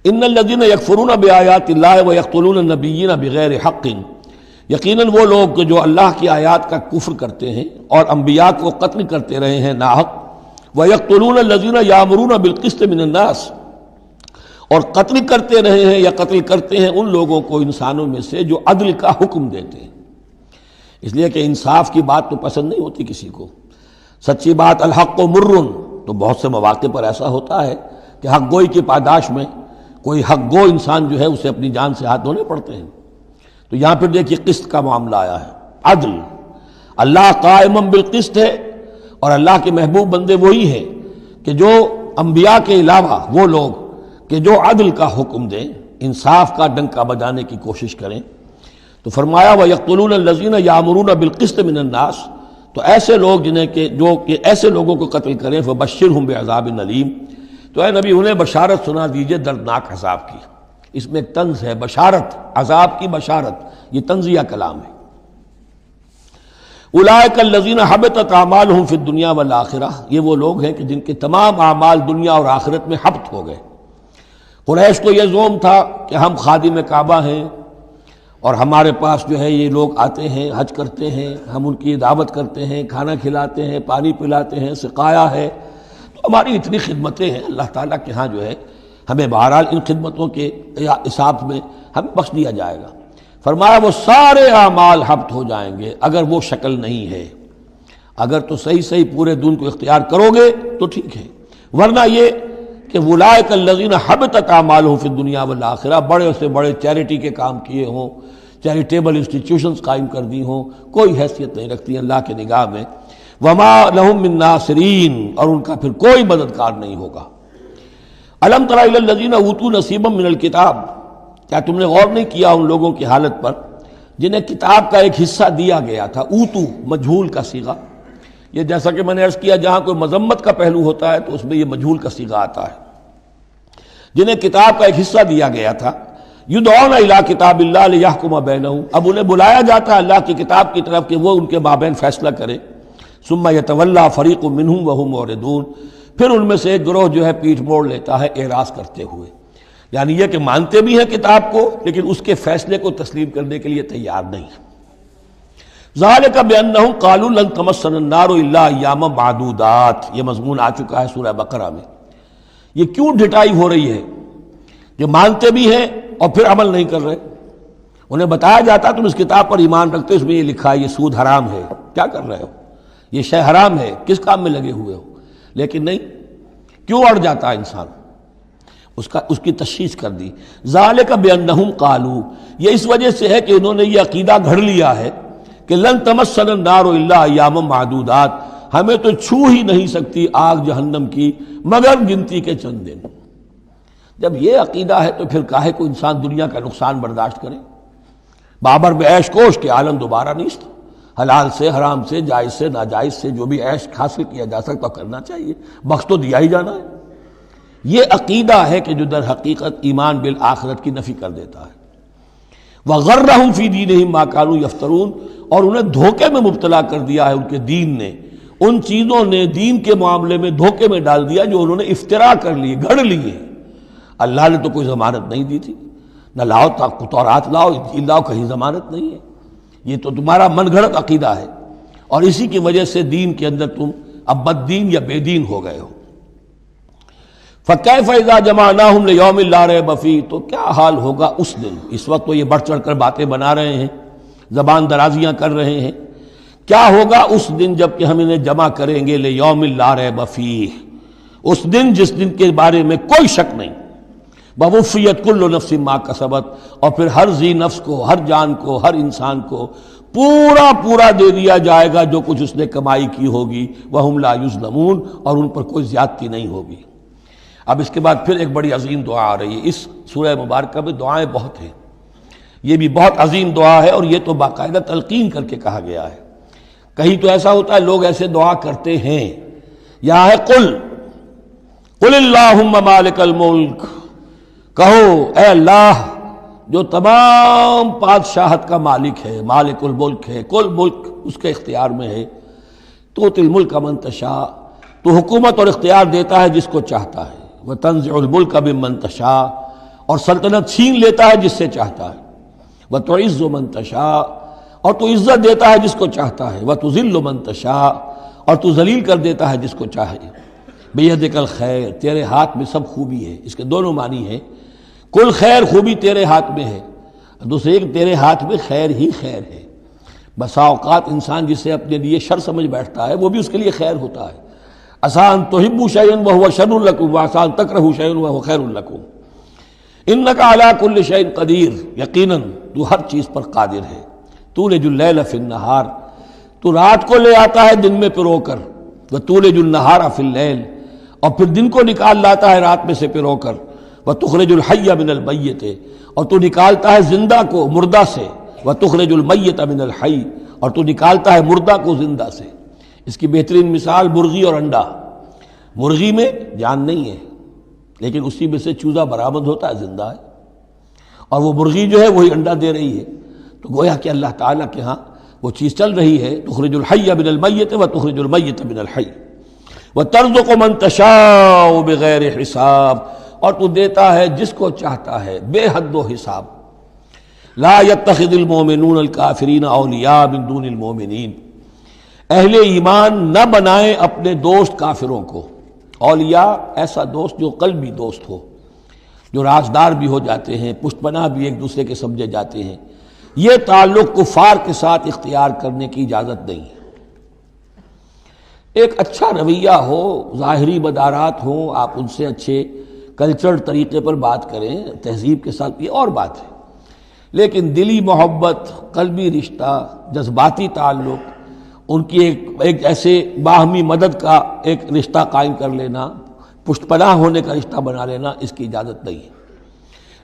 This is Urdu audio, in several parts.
ان الذین یکفرون بآیات اللہ ویقتلون النبیین بغیر حق، یقیناً وہ لوگ جو اللہ کی آیات کا کفر کرتے ہیں اور انبیاء کو قتل کرتے رہے ہیں ناحق، ویقتلون الذین یامرون بالقسط من الناس، اور قتل کرتے رہے ہیں یا قتل کرتے ہیں ان لوگوں کو انسانوں میں سے جو عدل کا حکم دیتے ہیں۔ اس لیے کہ انصاف کی بات تو پسند نہیں ہوتی کسی کو، سچی بات الحق مر، تو بہت سے مواقع پر ایسا ہوتا ہے کہ حق گوئی کی پاداش میں کوئی حق گو انسان جو ہے اسے اپنی جان سے ہاتھ دھونے پڑتے ہیں۔ تو یہاں پھر دیکھیے قسط کا معاملہ آیا ہے، عدل۔ اللہ قائم بالقسط ہے، اور اللہ کے محبوب بندے وہی ہیں کہ جو انبیاء کے علاوہ وہ لوگ کہ جو عدل کا حکم دیں، انصاف کا ڈنکا بجانے کی کوشش کریں۔ تو فرمایا وَيَقْتُلُونَ الَّذِينَ يَأْمُرُونَ بِالْقِسْطِ مِنَ النَّاسِ، تو ایسے لوگ جنہیں کہ جو کہ ایسے لوگوں کو قتل کریں فَبَشِّرْهُمْ بِعَذَابٍ أَلِيمٍ، تو اے نبی انہیں بشارت سنا دیجئے دردناک عذاب کی۔ اس میں ایک طنز ہے، بشارت، عذاب کی بشارت، یہ طنزیہ کلام ہے۔ اولئک الذین حبطت اعمالہم فی الدنیا والآخرہ، یہ وہ لوگ ہیں کہ جن کے تمام اعمال دنیا اور آخرت میں حبط ہو گئے۔ قریش کو یہ زوم تھا کہ ہم خادم کعبہ ہیں اور ہمارے پاس جو ہے یہ لوگ آتے ہیں، حج کرتے ہیں، ہم ان کی دعوت کرتے ہیں، کھانا کھلاتے ہیں، پانی پلاتے ہیں، سقایا ہے، تو ہماری اتنی خدمتیں ہیں، اللہ تعالیٰ کے ہاں جو ہے ہمیں بہرحال ان خدمتوں کے حساب میں ہمیں بخش دیا جائے گا۔ فرمایا وہ سارے اعمال حبط ہو جائیں گے اگر وہ شکل نہیں ہے۔ اگر تو صحیح پورے دین کو اختیار کرو گے تو ٹھیک ہے، ورنہ یہ کہ اولئک الذین حبطت اعمالہم فی الدنیا والآخرہ، بڑے سے بڑے چیریٹی کے کام کیے ہوں، چیریٹیبل انسٹیٹیوشنز قائم کر دی ہوں، کوئی حیثیت نہیں رکھتی اللہ کے نگاہ میں۔ وما لہم من ناصرین، اور ان کا پھر کوئی مددگار نہیں ہوگا۔ الم تر الی الذین اوتوا نصیبا من الکتاب، کیا تم نے غور نہیں کیا ان لوگوں کی حالت پر جنہیں کتاب کا ایک حصہ دیا گیا تھا؟ اوتو مجہول کا صیغہ، یہ جیسا کہ میں نے عرض کیا جہاں کوئی مذمت کا پہلو ہوتا ہے تو اس میں یہ مجہول کا صیغہ آتا ہے۔ جنہیں کتاب کا ایک حصہ دیا گیا تھا، یدعون الی کتاب اللہ لیحکم بینہم، اب انہیں بلایا جاتا ہے اللہ کی کتاب کی طرف کہ وہ ان کے مابین فیصلہ کرے۔ ثم یتولی فریق منہم وہم معرضون، پھر ان میں سے ایک گروہ جو ہے پیٹھ موڑ لیتا ہے اعراض کرتے ہوئے، یعنی یہ کہ مانتے بھی ہیں کتاب کو لیکن اس کے فیصلے کو تسلیم کرنے کے لیے تیار نہیں۔ ذالک بانہم قالوا لن تمسنا النار الا ایاما معدودات، یہ مضمون آ چکا ہے سورہ بقرہ میں۔ یہ کیوں ڈھٹائی ہو رہی ہے؟ جو مانتے بھی ہیں اور پھر عمل نہیں کر رہے۔ انہیں بتایا جاتا تم اس کتاب پر ایمان رکھتے ہو، اس میں یہ لکھا ہے یہ سود حرام ہے، کیا کر رہے ہو، یہ شے حرام ہے، کس کام میں لگے ہوئے ہو؟ لیکن نہیں، کیوں اڑ جاتا ہے انسان؟ اس کی تشخیص کر دی۔ ذالک بانہم قالوا، یہ اس وجہ سے ہے کہ انہوں نے یہ عقیدہ گھڑ لیا ہے کہ لن تمسنا النار الا ایاما معدودات، ہمیں تو چھو ہی نہیں سکتی آگ جہنم کی مگر گنتی کے چند دن۔ جب یہ عقیدہ ہے تو پھر کاہے کو انسان دنیا کا نقصان برداشت کرے؟ بابر بے عیش کوش کے عالم دوبارہ نیست، حلال سے حرام سے جائز سے ناجائز سے جو بھی عیش حاصل کیا جا سکتا کرنا چاہیے، بخش تو دیا ہی جانا ہے۔ یہ عقیدہ ہے کہ جو در حقیقت ایمان بالآخرت کی نفی کر دیتا ہے۔ وَغَرَّهُمْ فِي دِينِهِمْ مَا كَانُوا يَفْتَرُونَ، اور انہیں دھوکے میں مبتلا کر دیا ہے ان کے دین نے، ان چیزوں نے دین کے معاملے میں دھوکے میں ڈال دیا جو انہوں نے افترا کر لیے، گھڑ لیے۔ اللہ نے تو کوئی ضمانت نہیں دی تھی، نہ لاؤ تورات لاؤ انجیل لاؤ، کہیں ضمانت نہیں ہے، یہ تو تمہارا من گھڑت عقیدہ ہے، اور اسی کی وجہ سے دین کے اندر تم اب بد دین یا بے دین ہو گئے ہو۔ فَكَيْفَ إِذَا جَمَعْنَاهُمْ لِيَوْمٍ لَا رَيْبَ فِيهِ، تو کیا حال ہوگا اس دن، اس وقت تو یہ بڑھ چڑھ کر باتیں بنا رہے ہیں، زبان درازیاں کر رہے ہیں، کیا ہوگا اس دن جب کہ ہم انہیں جمع کریں گے لِيَوْمٍ لَا رَيْبَ فِيهِ، اس دن جس دن کے بارے میں کوئی شک نہیں۔ وَوُفِّيَتْ كُلُّ نَفْسٍ مَا كَسَبَتْ، اور پھر ہر ذی نفس کو، ہر جان کو، ہر انسان کو پورا دے دیا جائے گا جو کچھ اس نے کمائی کی ہوگی۔ وَهُمْ لَا يُظْلَمُونَ، اور ان پر کوئی زیادتی نہیں ہوگی۔ اب اس کے بعد پھر ایک بڑی عظیم دعا آ رہی ہے۔ اس سورہ مبارکہ میں دعائیں بہت ہیں، یہ بھی بہت عظیم دعا ہے، اور یہ تو باقاعدہ تلقین کر کے کہا گیا ہے۔ کہیں تو ایسا ہوتا ہے لوگ ایسے دعا کرتے ہیں، یہاں ہے قل اللہم مالک الملک، کہو اے اللہ جو تمام بادشاہت کا مالک ہے، مالک الملک ہے، کل ملک اس کے اختیار میں ہے، تؤتی الملک من تشاء، تو حکومت اور اختیار دیتا ہے جس کو چاہتا ہے، وتنزع الملک ممن تشاء، اور سلطنت چھین لیتا ہے جس سے چاہتا ہے، وتعز من تشاء، اور تو عزت دیتا ہے جس کو چاہتا ہے، وتذل من تشاء، اور تو ذلیل کر دیتا ہے جس کو چاہے، بیدک الخیر، تیرے ہاتھ میں سب خوبی ہے۔ اس کے دونوں معنی ہیں، کل خیر، خوبی تیرے ہاتھ میں ہے، دوسرے کہ تیرے ہاتھ میں خیر ہی خیر ہے۔ بسا اوقات انسان جسے اپنے لیے شر سمجھ بیٹھتا ہے وہ بھی اس کے لیے خیر ہوتا ہے۔ آسان تحبوا شیئا وہو شر لکم وآسان تکرہوا شیئا وہو خیر لکم، انک علی کل شیء قدیر، یقیناً تو ہر چیز پر قادر ہے۔ تولج اللیل فی النہار، تو رات کو لے آتا ہے دن میں پرو کر، وتولج النہار فی اللیل، اور پھر دن کو نکال لاتا ہے رات میں سے پرو کر، وتخرج الحی من المیت، اور تو نکالتا ہے زندہ کو مردہ سے، وتخرج المیت من الحی، اور تو نکالتا ہے مردہ کو زندہ سے۔ اس کی بہترین مثال مرغی اور انڈا۔ مرغی میں جان نہیں ہے لیکن اسی میں سے چوزہ برآمد ہوتا ہے، زندہ ہے، اور وہ مرغی جو ہے وہی انڈا دے رہی ہے۔ تو گویا کہ اللہ تعالیٰ کے ہاں وہ چیز چل رہی ہے، تخرج الحی من المیت وتخرج المیت من الحی، وترزق من تشاء بغیر حساب، اور تو دیتا ہے جس کو چاہتا ہے بے حد و حساب۔ لا يتخذ المؤمنون الکافرین اولیاء من دون المؤمنین، اہل ایمان نہ بنائیں اپنے دوست کافروں کو، اولیاء ایسا دوست جو قلبی دوست ہو، جو رازدار بھی ہو جاتے ہیں، پشت پناہ بھی ایک دوسرے کے سمجھے جاتے ہیں۔ یہ تعلق کفار کے ساتھ اختیار کرنے کی اجازت نہیں ہے۔ ایک اچھا رویہ ہو، ظاہری مدارات ہوں، آپ ان سے اچھے کلچرل طریقے پر بات کریں، تہذیب کے ساتھ، یہ اور بات ہے، لیکن دلی محبت، قلبی رشتہ، جذباتی تعلق، ان کی ایک ایسے باہمی مدد کا ایک رشتہ قائم کر لینا، پشت پناہ ہونے کا رشتہ بنا لینا، اس کی اجازت نہیں ہے۔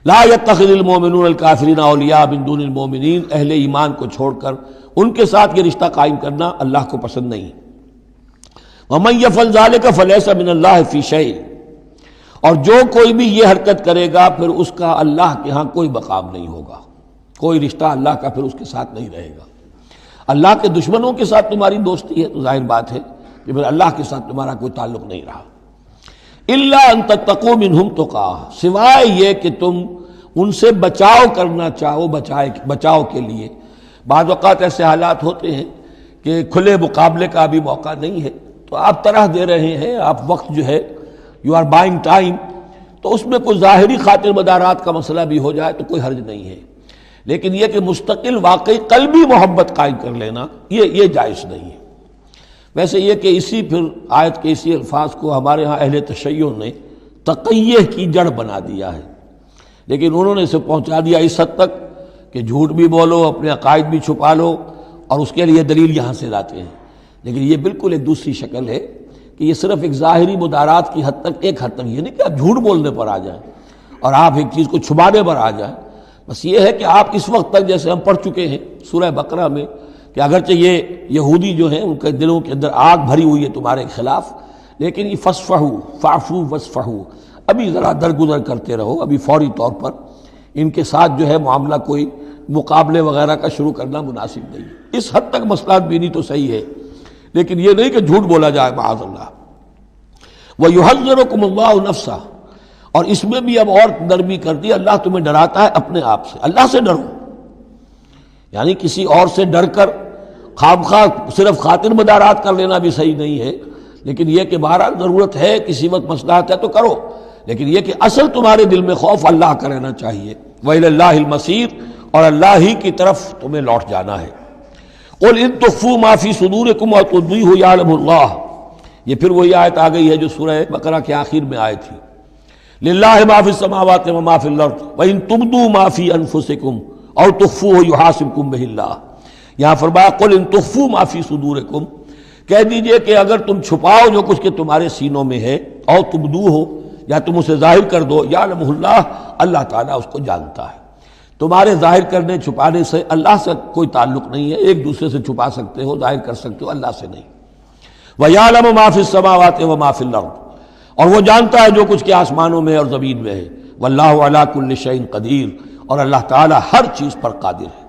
لا يتخذ المؤمنون الکافرین اولیاء من دون المؤمنین، اہل ایمان کو چھوڑ کر ان کے ساتھ یہ رشتہ قائم کرنا اللہ کو پسند نہیں۔ ومن یفعل ذلک فلیس من اللہ فی شیء، اور جو کوئی بھی یہ حرکت کرے گا پھر اس کا اللہ کے ہاں کوئی مقام نہیں ہوگا، کوئی رشتہ اللہ کا پھر اس کے ساتھ نہیں رہے گا۔ اللہ کے دشمنوں کے ساتھ تمہاری دوستی ہے تو ظاہر بات ہے کہ پھر اللہ کے ساتھ تمہارا کوئی تعلق نہیں رہا۔ الا ان تتقوا منہم تقاہ، سوائے یہ کہ تم ان سے بچاؤ کرنا چاہو، بچاؤ کے لیے۔ بعض اوقات ایسے حالات ہوتے ہیں کہ کھلے مقابلے کا بھی موقع نہیں ہے، تو آپ طرح دے رہے ہیں، آپ وقت جو ہے یو آر بائنگ ٹائم، تو اس میں کوئی ظاہری خاطر مدارات کا مسئلہ بھی ہو جائے تو کوئی حرج نہیں ہے، لیکن یہ کہ مستقل واقعی قلبی محبت قائم کر لینا یہ جائز نہیں ہے۔ ویسے یہ کہ اسی پھر آیت کے اسی الفاظ کو ہمارے ہاں اہل تشیع نے تقیہ کی جڑ بنا دیا ہے، لیکن انہوں نے اسے پہنچا دیا اس حد تک کہ جھوٹ بھی بولو، اپنے عقائد بھی چھپا لو، اور اس کے لیے دلیل یہاں سے لاتے ہیں۔ لیکن یہ بالکل ایک دوسری شکل ہے کہ یہ صرف ایک ظاہری مدارات کی حد تک، ایک حد تک، یہ نہیں کہ آپ جھوٹ بولنے پر آ جائیں اور آپ ایک چیز کو چھپانے پر آ جائیں، بس یہ ہے کہ آپ اس وقت تک، جیسے ہم پڑھ چکے ہیں سورہ بقرہ میں، کہ اگرچہ یہ یہودی جو ہیں ان کے دلوں کے اندر آگ بھری ہوئی ہے تمہارے خلاف، لیکن یہ فصفحوا فاعفوا واصفحوا، ابھی ذرا درگزر کرتے رہو، ابھی فوری طور پر ان کے ساتھ جو ہے معاملہ کوئی مقابلے وغیرہ کا شروع کرنا مناسب نہیں ہے۔ اس حد تک مصلحت بینی تو صحیح ہے، لیکن یہ نہیں کہ جھوٹ بولا جائے معاذ اللہ۔ وَيُحَذِّرُكُمُ اللَّهُ نَفْسَهُ، اور اس میں بھی اب اور نرمی کر دی، اللہ تمہیں ڈراتا ہے اپنے آپ سے، اللہ سے ڈرو، یعنی کسی اور سے ڈر کر خواہ صرف خاطر مدارات کر لینا بھی صحیح نہیں ہے، لیکن یہ کہ بہرحال ضرورت ہے، کسی وقت مصلحت ہے تو کرو، لیکن یہ کہ اصل تمہارے دل میں خوف اللہ کا رہنا چاہیے۔ وَإِلَى اللَّهِ الْمَصِيرُ، اور اللہ ہی کی طرف تمہیں لوٹ جانا ہے۔ قُلْ إِن تُخْفُوا مَا فِي صُدُورِكُمْ وَتُبْدُوهُ يَعْلَمُ اللَّهُ، یہ پھر وہی آیت آ گئی ہے جو سورہ بقرہ کے آخر میں آئی تھی، لِلَّهِ مَا فِي السَّمَاوَاتِ وَمَا فِي الْأَرْضِ وَإِن تُبْدُوا مَا فِي أَنفُسِكُمْ أَوْ تُخْفُوهُ يُحَاسِبْكُم بِهِ اللَّهُ، یہاں فرمایا قُلْ إِن تُخْفُوا مَا فِي صُدُورِكُمْ، کہہ دیجئے کہ اگر تم چھپاؤ جو کچھ کہ تمہارے سینوں میں ہے، أَوْ تُبْدُوهُ، یا تم اسے ظاہر کر دو، يَعْلَمُهُ اللَّهُ، اللہ تعالیٰ اس کو جانتا ہے۔ تمہارے ظاہر کرنے چھپانے سے اللہ سے کوئی تعلق نہیں ہے، ایک دوسرے سے چھپا سکتے ہو، ظاہر کر سکتے ہو، اللہ سے نہیں۔ وَيَعْلَمُ مَا فِي السَّمَاوَاتِ وَمَا فِي الْأَرْضِ، اور وہ جانتا ہے جو کچھ کے آسمانوں میں اور زمین میں ہے۔ وَاللَّهُ عَلَىٰ كُلِّ شَيْءٍ قَدِيرٌ، اور اللہ تعالیٰ ہر چیز پر قادر ہے۔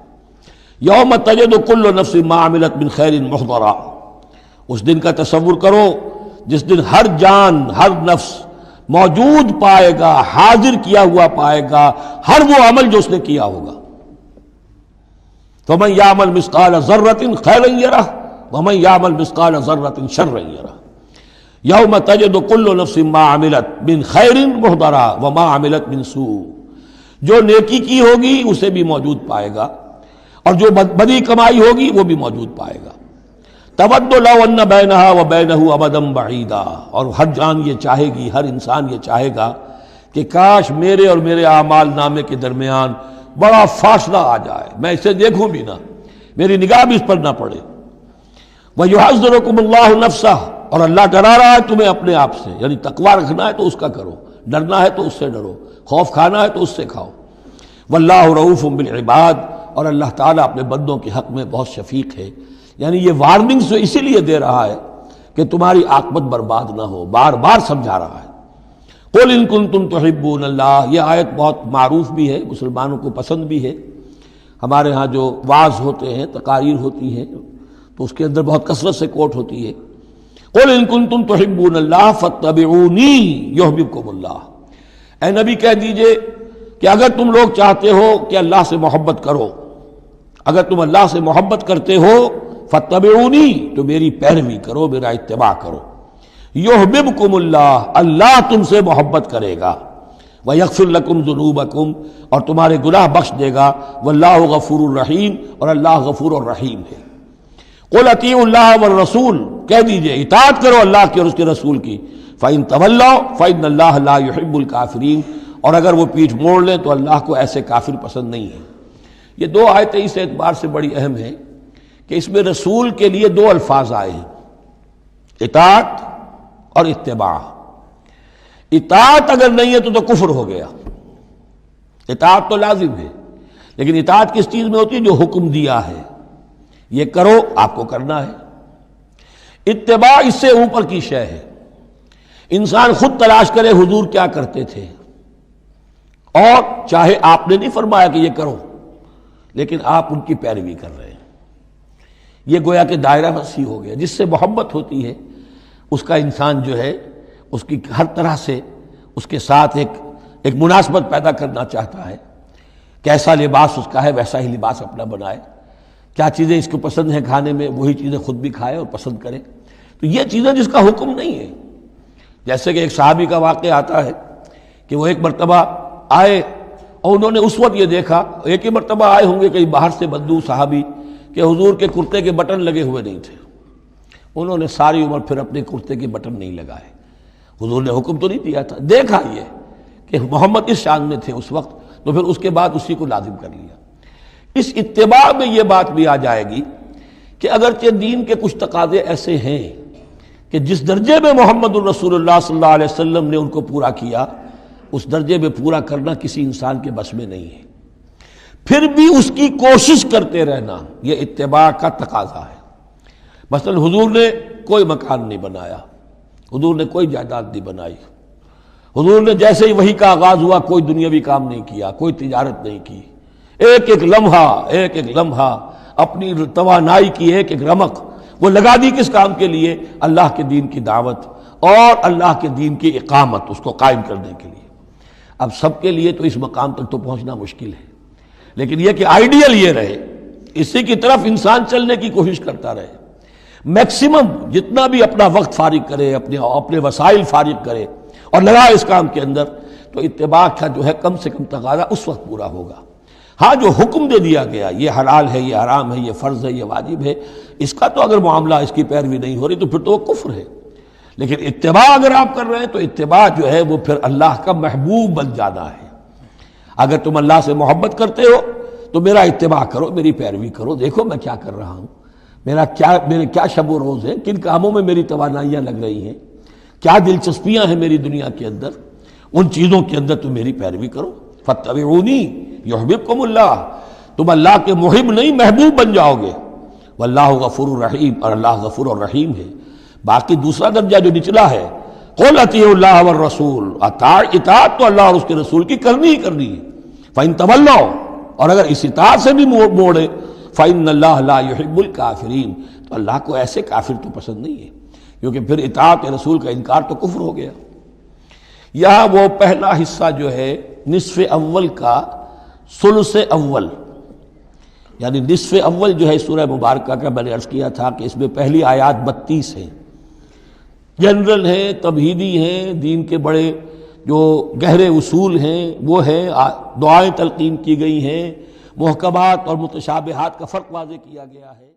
یوم تجد کل نفس ما عملت من خیر محضرا، اس دن کا تصور کرو جس دن ہر جان، ہر نفس موجود پائے گا، حاضر کیا ہوا پائے گا ہر وہ عمل جو اس نے کیا ہوگا۔ فَمَن يَعْمَلْ مِثْقَالَ ذَرَّةٍ خَيْرًا يَرَهُ وَمَن يَعْمَلْ مِثْقَالَ ذَرَّةٍ شَرًّا يَرَهُ يَوْمَ تَجِدُ كُلُّ نَفْسٍ مَّا عَمِلَتْ مِنْ خَيْرٍ مُحْضَرًا وَمَا عَمِلَتْ مِنْ سُوءٍ، جو نیکی کی ہوگی اسے بھی موجود پائے گا، اور جو بدی کمائی ہوگی وہ بھی موجود پائے گا۔ تود لو ان بینہا و بینہ امدا بعیدا، اور ہر جان یہ چاہے گی، ہر انسان یہ چاہے گا کہ کاش میرے اور میرے اعمال نامے کے درمیان بڑا فاصلہ آ جائے، میں اسے دیکھوں بھی نہ، میری نگاہ بھی اس پر نہ پڑے۔ وَيُحَذِّرُكُمُ اللَّهُ نَفْسَهُ، اور اللہ ڈرا رہا ہے تمہیں اپنے آپ سے، یعنی تقویٰ رکھنا ہے تو اس کا کرو، ڈرنا ہے تو اس سے ڈرو، خوف کھانا ہے تو اس سے کھاؤ۔ واللہ رؤوف بالعباد، اور اللہ تعالیٰ اپنے بندوں کے حق میں بہت شفیق ہے، یعنی یہ وارننگز تو اسی لیے دے رہا ہے کہ تمہاری عاقبت برباد نہ ہو، بار بار سمجھا رہا ہے۔ قُلْ إِن كُنتُمْ تُحِبُّونَ اللَّهَ، یہ آیت بہت معروف بھی ہے، مسلمانوں کو پسند بھی ہے۔ ہمارے ہاں جو وعظ ہوتے ہیں، تقاریر ہوتی ہیں، تو اس کے اندر بہت کثرت سے کوٹ ہوتی ہے، قُلْ إِن كُنتُمْ تُحِبُّونَ اللَّهَ فَاتَّبِعُونِي يُحْبِبْكُمُ اللَّهُ، اے نبی کہہ دیجئے کہ اگر تم لوگ چاہتے ہو کہ اللہ سے محبت کرو، اگر تم اللہ سے محبت کرتے ہو فَاتَّبِعُونِي، تو میری پیروی کرو، میرا اتباع کرو۔ یحببکم اللہ، اللہ تم سے محبت کرے گا، وَيَغْفِرْ لَكُمْ ذُنُوبَكُمْ، اور تمہارے گناہ بخش دے گا، وَاللَّهُ غَفُورٌ رَحِيمٌ، اور اللہ غفور الرحیم ہے۔ قُلْ اطیعوا اللَّهَ وَالرَّسُولَ، کہہ دیجئے اطاعت کرو اللہ کی اور اس کے رسول کی، فَإِن تَوَلَّوْا فَإِنَّ اللَّهَ لَا يُحِبُّ الْكَافِرِينَ، اور اگر وہ پیٹھ موڑ لیں تو اللہ کو ایسے کافر پسند نہیں ہے۔ یہ دو آیتیں اس اعتبار سے بڑی اہم ہیں کہ اس میں رسول کے لیے دو الفاظ آئے ہیں، اطاعت اور اتباع۔ اطاعت اگر نہیں ہے تو کفر ہو گیا، اطاعت تو لازم ہے، لیکن اطاعت کس چیز میں ہوتی ہے؟ جو حکم دیا ہے یہ کرو، آپ کو کرنا ہے۔ اتباع اس سے اوپر کی شے ہے، انسان خود تلاش کرے حضور کیا کرتے تھے، اور چاہے آپ نے نہیں فرمایا کہ یہ کرو لیکن آپ ان کی پیروی کر رہے ہیں، یہ گویا کہ دائرہ وسیع ہو گیا۔ جس سے محبت ہوتی ہے اس کا انسان جو ہے اس کی ہر طرح سے اس کے ساتھ ایک مناسبت پیدا کرنا چاہتا ہے، کیسا لباس اس کا ہے ویسا ہی لباس اپنا بنائے، کیا چیزیں اس کو پسند ہیں کھانے میں وہی چیزیں خود بھی کھائے اور پسند کرے۔ تو یہ چیزیں جس کا حکم نہیں ہے، جیسے کہ ایک صحابی کا واقعہ آتا ہے کہ وہ ایک مرتبہ آئے اور انہوں نے اس وقت یہ دیکھا، ایک ہی مرتبہ آئے ہوں گے کہیں باہر سے بدو صحابی، کہ حضور کے کرتے کے بٹن لگے ہوئے نہیں تھے۔ انہوں نے ساری عمر پھر اپنے کرتے کے بٹن نہیں لگائے، حضور نے حکم تو نہیں دیا تھا، دیکھا یہ کہ محمد اس شان میں تھے اس وقت، تو پھر اس کے بعد اسی کو لازم کر لیا۔ اس اتباع میں یہ بات بھی آ جائے گی کہ اگرچہ دین کے کچھ تقاضے ایسے ہیں کہ جس درجے میں محمد الرسول اللہ صلی اللہ علیہ وسلم نے ان کو پورا کیا، اس درجے میں پورا کرنا کسی انسان کے بس میں نہیں ہے، پھر بھی اس کی کوشش کرتے رہنا یہ اتباع کا تقاضا ہے۔ مثلا حضور نے کوئی مکان نہیں بنایا، حضور نے کوئی جائیداد نہیں بنائی، حضور نے جیسے ہی وحی کا آغاز ہوا کوئی دنیاوی کام نہیں کیا، کوئی تجارت نہیں کی، ایک ایک لمحہ اپنی توانائی کی ایک رمق وہ لگا دی کس کام کے لیے؟ اللہ کے دین کی دعوت اور اللہ کے دین کی اقامت، اس کو قائم کرنے کے لیے۔ اب سب کے لیے تو اس مقام تک تو پہنچنا مشکل ہے، لیکن یہ کہ آئیڈیل یہ رہے، اسی کی طرف انسان چلنے کی کوشش کرتا رہے، میکسیمم جتنا بھی اپنا وقت فارغ کرے، اپنے وسائل فارغ کرے اور لگائے اس کام کے اندر، تو اتباع کا جو ہے کم سے کم تقاضا اس وقت پورا ہوگا۔ ہاں جو حکم دے دیا گیا، یہ حلال ہے، یہ حرام ہے، یہ فرض ہے، یہ واجب ہے، اس کا تو اگر معاملہ اس کی پیروی نہیں ہو رہی تو پھر تو وہ کفر ہے۔ لیکن اتباع اگر آپ کر رہے ہیں تو اتباع جو ہے وہ پھر اللہ کا محبوب بن جانا ہے۔ اگر تم اللہ سے محبت کرتے ہو تو میرا اتباع کرو، میری پیروی کرو، دیکھو میں کیا کر رہا ہوں، میرے کیا شب و روز ہیں، کن کاموں میں میری توانائیاں لگ رہی ہیں، کیا دلچسپیاں ہیں میری دنیا کے اندر، ان چیزوں کے اندر تم میری پیروی کرو۔ فاتبعونی یحببکم اللہ، تم اللہ کے محب نہیں محبوب بن جاؤ گے۔ واللہ غفور الرحیم، اور اللہ غفور الرحیم ہے۔ باقی دوسرا درجہ جو نچلا ہے، قل اطیعوا اللہ والرسول، اطاعت تو اللہ اور اس کے رسول کی کرنی ہی کرنی ہے۔ فإن تولوا، اور اگر اس اطاعت سے بھی موڑے، فإن اللہ لا يحب الکافرین، تو اللہ کو ایسے کافر تو پسند نہیں ہے، کیونکہ پھر اطاعت رسول کا انکار تو کفر ہو گیا۔ یہاں وہ پہلا حصہ جو ہے نصف اول کا ثلث اول، یعنی نصف اول جو ہے سورہ مبارکہ کا، میں نے عرض کیا تھا کہ اس میں پہلی آیات 32 ہیں، جنرل ہیں، تمہیدی ہیں، دین کے بڑے جو گہرے اصول ہیں وہ ہیں، دعائیں تلقین کی گئی ہیں، محکمات اور متشابہات کا فرق واضح کیا گیا ہے۔